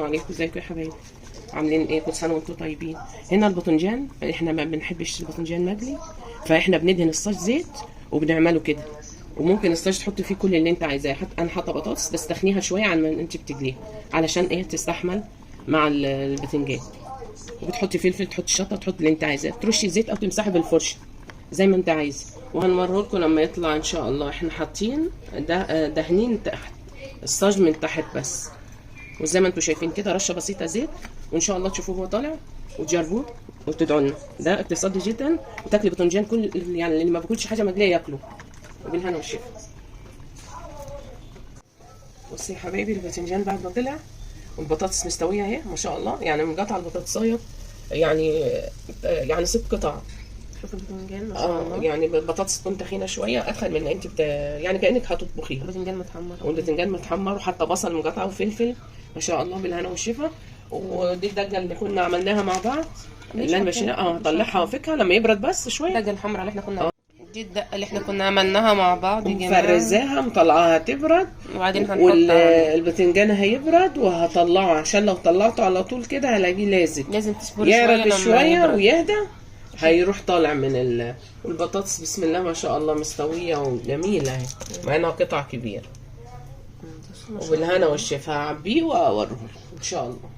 عليكم، ازيكم يا حبايبي؟ عاملين ايه؟ كل سنه وانتم طيبين. هنا الباذنجان، احنا ما بنحبش الباذنجان مقلي، فاحنا بندهن الصاج زيت وبنعمله كده. وممكن الصاج تحط فيه كل اللي انت عايزاه. انا حاطه بطاطس بس تخنيها شويه عن ما انت بتجليها، علشان ايه؟ تستحمل مع الباذنجان. وبتحطي فلفل، تحطي شطه، تحطي اللي انت عايزاه، ترشي زيت او تمسحي بالفرشه زي ما انت عايزه. وهنوريه لكم لما يطلع ان شاء الله. احنا حاطين دهنين تحت الصاج من تحت بس، وزي ما انتم شايفين كده رشه بسيطه زيت. وان شاء الله تشوفوه وهو طالع وتجربوه وتدعوا لنا. ده اقتصادي جدا، وتاكلي باذنجان كل يعني اللي ما بياكلش حاجه مقليه ياكله. وبالهنا والشفا. بصي يا حبايبي، الباذنجان بعد ما طلع والبطاطس مستويه اهي ما شاء الله. يعني مقطع البطاطسايه يعني 6 قطع. شوف الباذنجان ما شاء الله. يعني البطاطس تكون تخينه شويه، ادخل من انت يعني كانك هتطبخيها. الباذنجان متحمر، والباذنجان متحمر، وحاطه بصل مقطع وفلفل ما شاء الله بالهنا والشفا. ودي الدجه اللي كنا عملناها مع بعض، اللي انا ماشيه هطلعها وافكها لما يبرد بس شويه. الدجه الحمراء اللي احنا كنا دي الدقه اللي احنا كنا عملناها مع بعض يا جماعه. مفرزاها مطلعاها تبرد، وبعدين هنحطها والباذنجان هيبرد وهطلعه، عشان لو طلعته على طول كده هلاقيه لازق. لازم تصبري يعرف شويه شويه ويهدى، هيروح طالع من والبطاطس بسم الله ما شاء الله مستويه وجميله اهي، مع انها قطع كبيره. وبالهنا والشفا هعبيه واوريه ان شاء الله.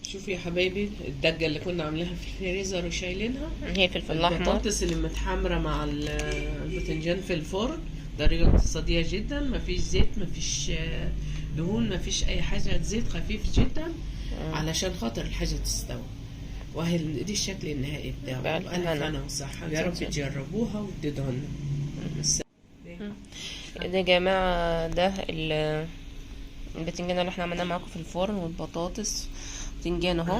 شوفي يا حبايبي الدجه اللي كنا عاملاها في الفريزر وشايلينها، هي فلفل احمر، البطاطس اللي متحمره مع الباذنجان في الفرن. طريقه اقتصاديه جدا، مفيش زيت، مفيش دهون، مفيش اي حاجه، زيت خفيف جدا علشان خاطر الحاجه تستوي. وهي دي الشكل النهائي بتاعه. بألف هنا. انا وصحة، يا رب تجربوها وتدعوا لنا. ده يا جماعه ده الباذنجان اللي احنا عملناه معاكم في الفرن، والبطاطس باذنجان اهو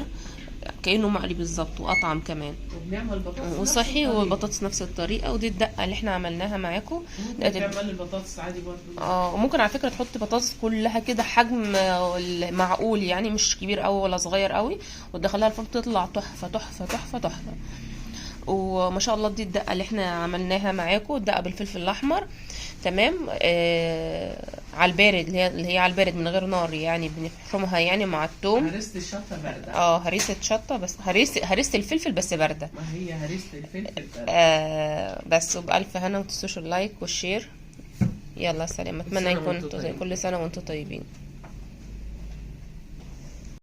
كانه مقلي بالظبط، واطعم كمان وبنعمل بطاطس وصحي، والبطاطس نفس الطريقه. ودي الدقه اللي احنا عملناها معاكم. بنعمل البطاطس عادي برضه. وممكن على فكره تحط بطاطس كلها كده حجم معقول، يعني مش كبير قوي ولا صغير قوي، وتدخلها الفرن تطلع تحفه تحفه تحفه تحفه. وما شاء الله دي الدقه اللي احنا عملناها معاكم، الدقه بالفلفل الاحمر تمام. على البارد، اللي هي على البارد من غير نار، يعني بنفرمها يعني مع الثوم. هريسة الشطه بارده. هريسه شطه، بس هريسه الفلفل بس بارده. ما هي هريسة الفلفل بارده. بس. وبألف هنا، ومتنسوش اللايك والشير. يلا سلام، اتمنى يكون كل سنه وانتم طيبين.